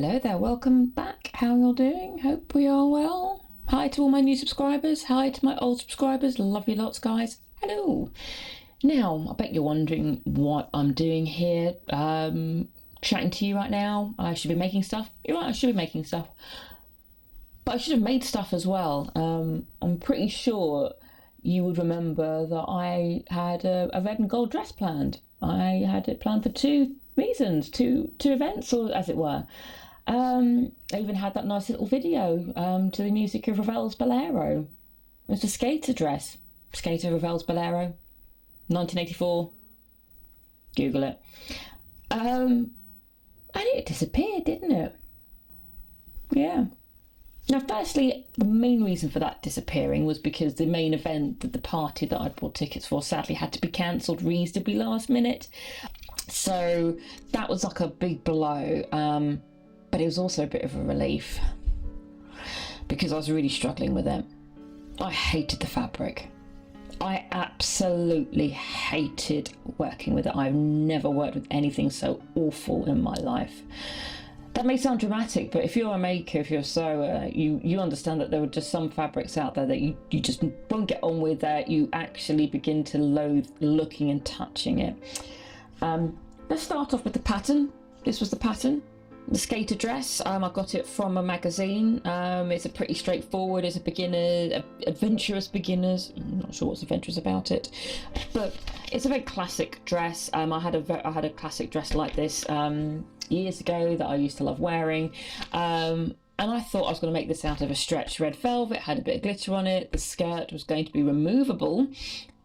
Hello there, welcome back. How are you all doing? Hope we are well. Hi to all my new subscribers. Hi to my old subscribers. Love you lots, guys. Hello. Now, I bet you're wondering what I'm doing here. Chatting to you right now. I should be making stuff. You're right, I should be making stuff. But I should have made stuff as well. I'm pretty sure you would remember that I had a red and gold dress planned. I had it planned for two reasons, two events, or as it were. I even had that nice little video to the music of Ravel's Bolero. It was a skater dress. Skater Ravel's Bolero, 1984. Google it. And it disappeared, didn't it? Yeah. Now, firstly, the main reason for that disappearing was because the main event, the party that I'd bought tickets for, sadly had to be cancelled reasonably last minute. So that was like a big blow, but it was also a bit of a relief because I was really struggling with it. I hated the fabric. I absolutely hated working with it. I've never worked with anything so awful in my life. That may sound dramatic, but if you're a maker, if you're a sewer, you understand that there are just some fabrics out there that you just won't get on with, that you actually begin to loathe looking and touching it. Let's start off with the pattern. This was the pattern, the skater dress. I got it from a magazine. It's a pretty straightforward, it's a beginner, adventurous beginners. I'm not sure what's adventurous about it, but it's a very classic dress. I had a classic dress like this years ago that I used to love wearing. And I thought I was going to make this out of a stretched red velvet, had a bit of glitter on it. The skirt was going to be removable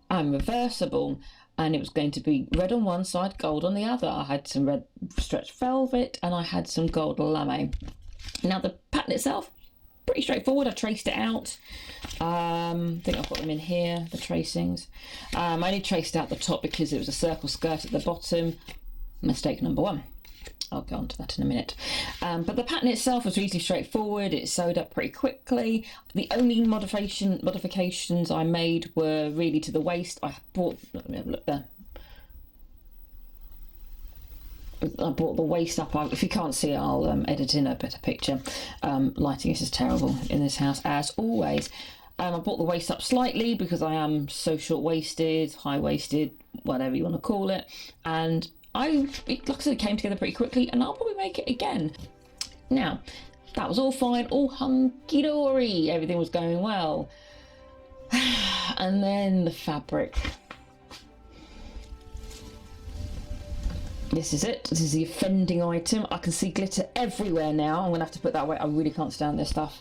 and reversible, and it was going to be red on one side, gold on the other. I had some red stretched velvet and I had some gold lame. Now the pattern itself, pretty straightforward. I traced it out. I think I've got them in here, the tracings. I only traced out the top because it was a circle skirt at the bottom. Mistake number one. I'll go on to that in a minute. But the pattern itself was reasonably straightforward. It sewed up pretty quickly. The only modifications I made were really to the waist. I brought, let me have a look there. I brought the waist up. If you can't see it, I'll edit in a better picture. Lighting is terrible in this house, as always. I brought the waist up slightly because I am so short-waisted, high-waisted, whatever you want to call it. And like I said, it came together pretty quickly, and I'll probably make it again. Now, that was all fine, all hunky-dory, everything was going well. And then the fabric. This is it. This is the offending item. I can see glitter everywhere now. I'm going to have to put that away. I really can't stand this stuff.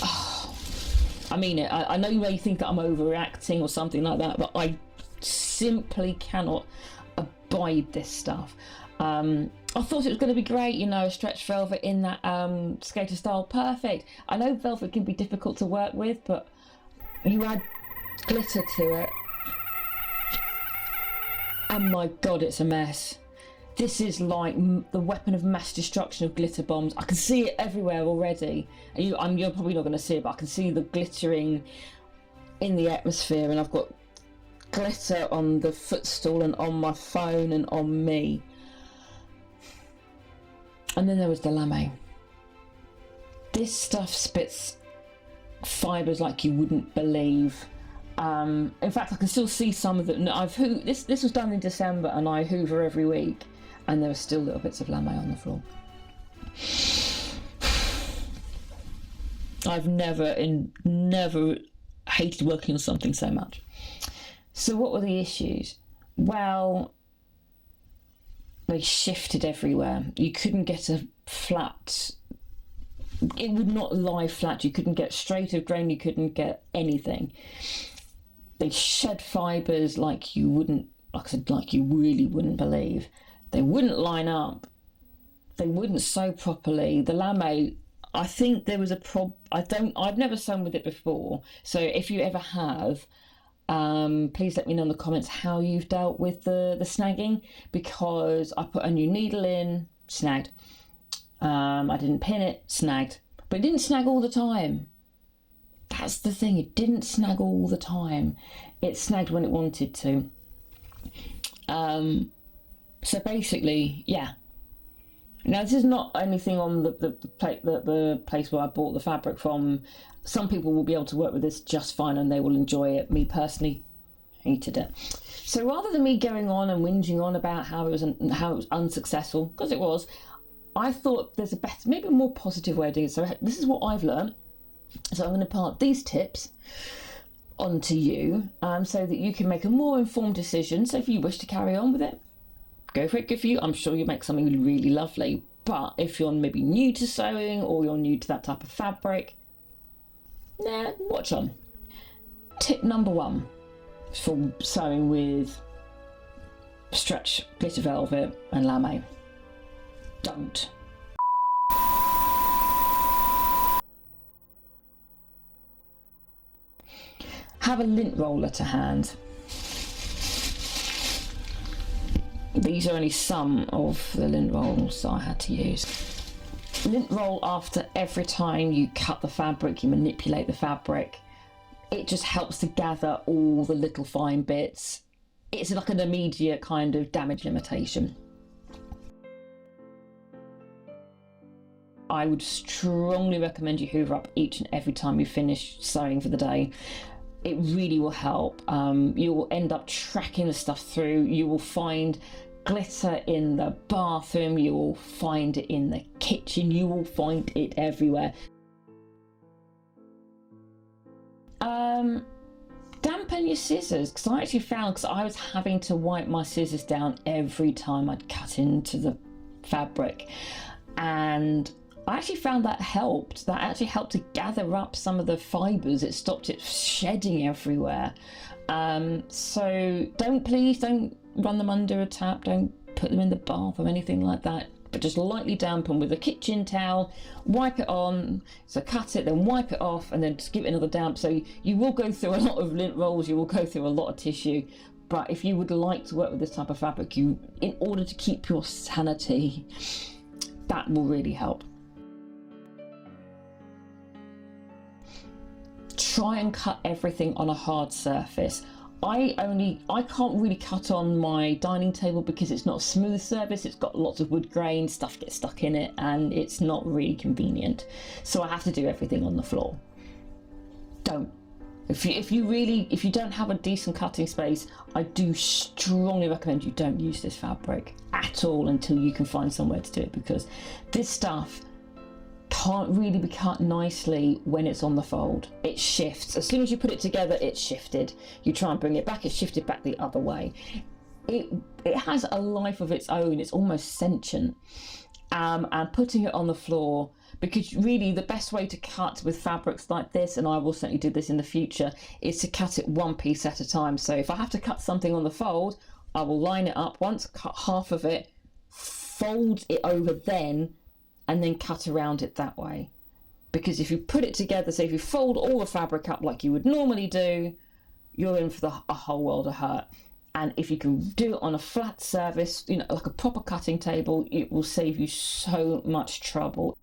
Oh, I mean it. I know you may think that I'm overreacting or something like that, but I simply cannot abide this stuff. I thought it was going to be great, you know, stretched velvet in that skater style, perfect. I know velvet can be difficult to work with, but you add glitter to it and my god, it's a mess. This is like the weapon of mass destruction of glitter bombs. I can see it everywhere already. You're probably not going to see it, but I can see the glittering in the atmosphere, and I've got glitter on the footstool and on my phone and on me. And then there was the lame. This stuff spits fibres like you wouldn't believe. In fact, I can still see some of them. This was done in December, and I hoover every week, and there were still little bits of lame on the floor. I've never hated working on something so much. So what were the issues? Well, they shifted everywhere. You couldn't get a flat. It would not lie flat. You couldn't get straight of grain. You couldn't get anything. They shed fibres like you wouldn't, like I said, like you really wouldn't believe. They wouldn't line up. They wouldn't sew properly. The lame, I think there was a I've never sewn with it before. So if you ever have, please let me know in the comments how you've dealt with the snagging, because I put a new needle in, snagged. I didn't pin it, snagged. But it didn't snag all the time. That's the thing, it didn't snag all the time. It snagged when it wanted to. So basically, yeah, Now, this is not anything on the place where I bought the fabric from. Some people will be able to work with this just fine and they will enjoy it. Me personally, hated it. So rather than me going on and whinging on about how it was unsuccessful, because it was, I thought there's a better, maybe a more positive way of doing it. So this is what I've learned. So I'm going to impart these tips onto you, so that you can make a more informed decision. So if you wish to carry on with it, go for it, good for you. I'm sure you'll make something really lovely. But if you're maybe new to sewing or you're new to that type of fabric, watch on. Tip number 1 for sewing with stretch, glitter velvet and lame. Don't. Have a lint roller to hand. These are only some of the lint rolls I had to use. Lint roll after every time you cut the fabric, you manipulate the fabric. It just helps to gather all the little fine bits. It's like an immediate kind of damage limitation. I would strongly recommend you hoover up each and every time you finish sewing for the day. It really will help. You will end up tracking the stuff through. You will find glitter in the bathroom. You will find it in the kitchen. You will find it everywhere. Dampen your scissors, because I actually found, because I was having to wipe my scissors down every time I'd cut into the fabric, and I actually found that helped. That actually helped to gather up some of the fibres. It stopped it shedding everywhere. So please don't run them under a tap. Don't put them in the bath or anything like that. But just lightly dampen with a kitchen towel. Wipe it on. So cut it, then wipe it off, and then just give it another damp. So you will go through a lot of lint rolls. You will go through a lot of tissue. But if you would like to work with this type of fabric, in order to keep your sanity, that will really help. Try and cut everything on a hard surface. I can't really cut on my dining table because it's not a smooth surface. It's got lots of wood grain, stuff gets stuck in it, and it's not really convenient. So I have to do everything on the floor. Don't. If you don't have a decent cutting space, I do strongly recommend you don't use this fabric at all until you can find somewhere to do it, because this stuff can't really be cut nicely when it's on the fold. It shifts. As soon as you put it together, it's shifted. You try and bring it back, it's shifted back the other way. It has a life of its own. It's almost sentient. And putting it on the floor, because really the best way to cut with fabrics like this, and I will certainly do this in the future, is to cut it one piece at a time. So if I have to cut something on the fold, I will line it up once, cut half of it, fold it over then, and then cut around it that way. Because if you put it together, so if you fold all the fabric up like you would normally do, you're in for a whole world of hurt. And if you can do it on a flat surface, like a proper cutting table, it will save you so much trouble.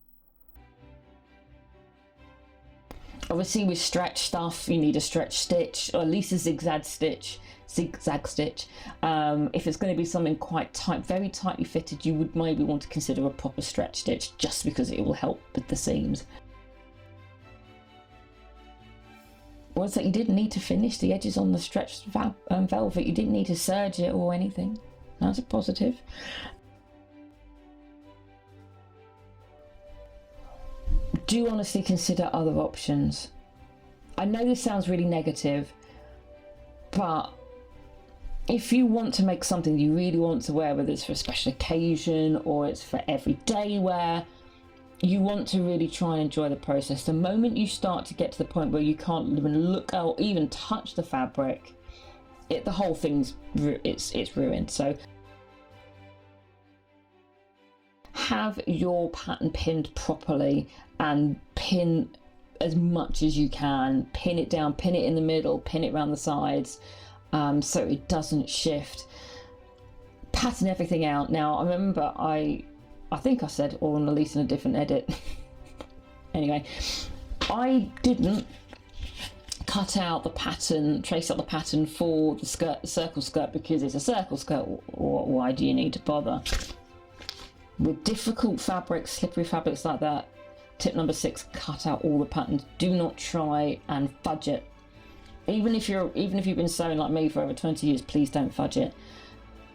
Obviously with stretch stuff, you need a stretch stitch, or at least a zigzag stitch. If it's going to be something quite tight, very tightly fitted, you would maybe want to consider a proper stretch stitch, just because it will help with the seams. Was that you didn't need to finish the edges on the stretched velvet. You didn't need to serge it or anything. That's a positive. Do honestly consider other options. I know this sounds really negative, but if you want to make something you really want to wear, whether it's for a special occasion or it's for everyday wear, you want to really try and enjoy the process. The moment you start to get to the point where you can't even look or even touch the fabric, the whole thing's it's ruined. So have your pattern pinned properly and pin as much as you can. Pin it down, pin it in the middle, pin it around the sides, so it doesn't shift. Pattern everything out. Now I remember I think I said, or at least in a different edit. Anyway, I didn't cut out the pattern, trace out the pattern for the skirt, the circle skirt, because it's a circle skirt. Why do you need to bother? with difficult fabrics, slippery fabrics like that, tip number 6, cut out all the patterns. Do not try and fudge it. Even if you've been sewing like me for over 20 years, please don't fudge it.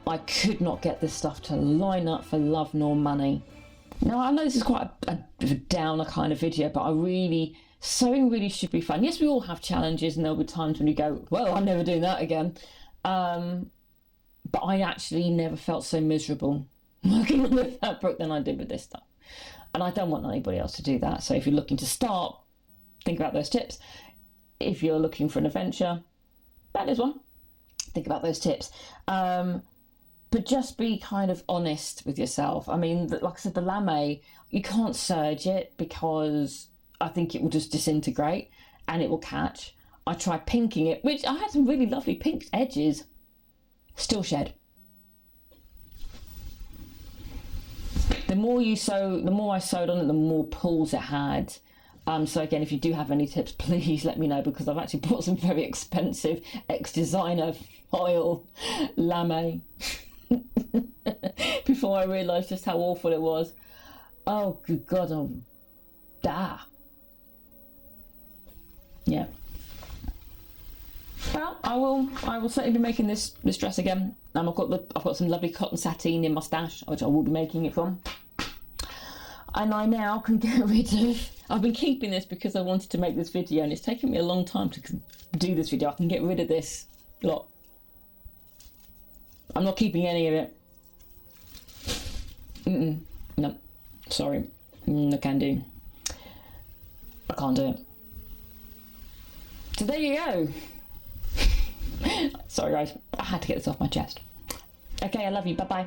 I could not get this stuff to line up for love nor money. Now, I know this is quite a bit of a downer kind of video, but sewing really should be fun. Yes, we all have challenges, and there'll be times when you go, well, I'm never doing that again. But I actually never felt so miserable working on the fabric than I did with this stuff. And I don't want anybody else to do that. So if you're looking to start, think about those tips. If you're looking for an adventure, that is one. Think about those tips. But just be kind of honest with yourself. I mean, like I said, the lame, you can't serge it because I think it will just disintegrate and it will catch. I tried pinking it, which I had some really lovely pink edges, still shed. The more you sew, the more I sewed on it, the more pulls it had. So again, if you do have any tips, please let me know, because I've actually bought some very expensive ex-designer foil lame before I realised just how awful it was. Oh, good God, yeah. Well, I will certainly be making this dress again. I've got some lovely cotton sateen in my stash, which I will be making it from. And I now can get rid of. I've been keeping this because I wanted to make this video, and it's taken me a long time to do this video. I can get rid of this lot. I'm not keeping any of it. No, sorry, no can do. I can't do it. So there you go. Sorry guys, I had to get this off my chest. Okay, I love you, bye bye.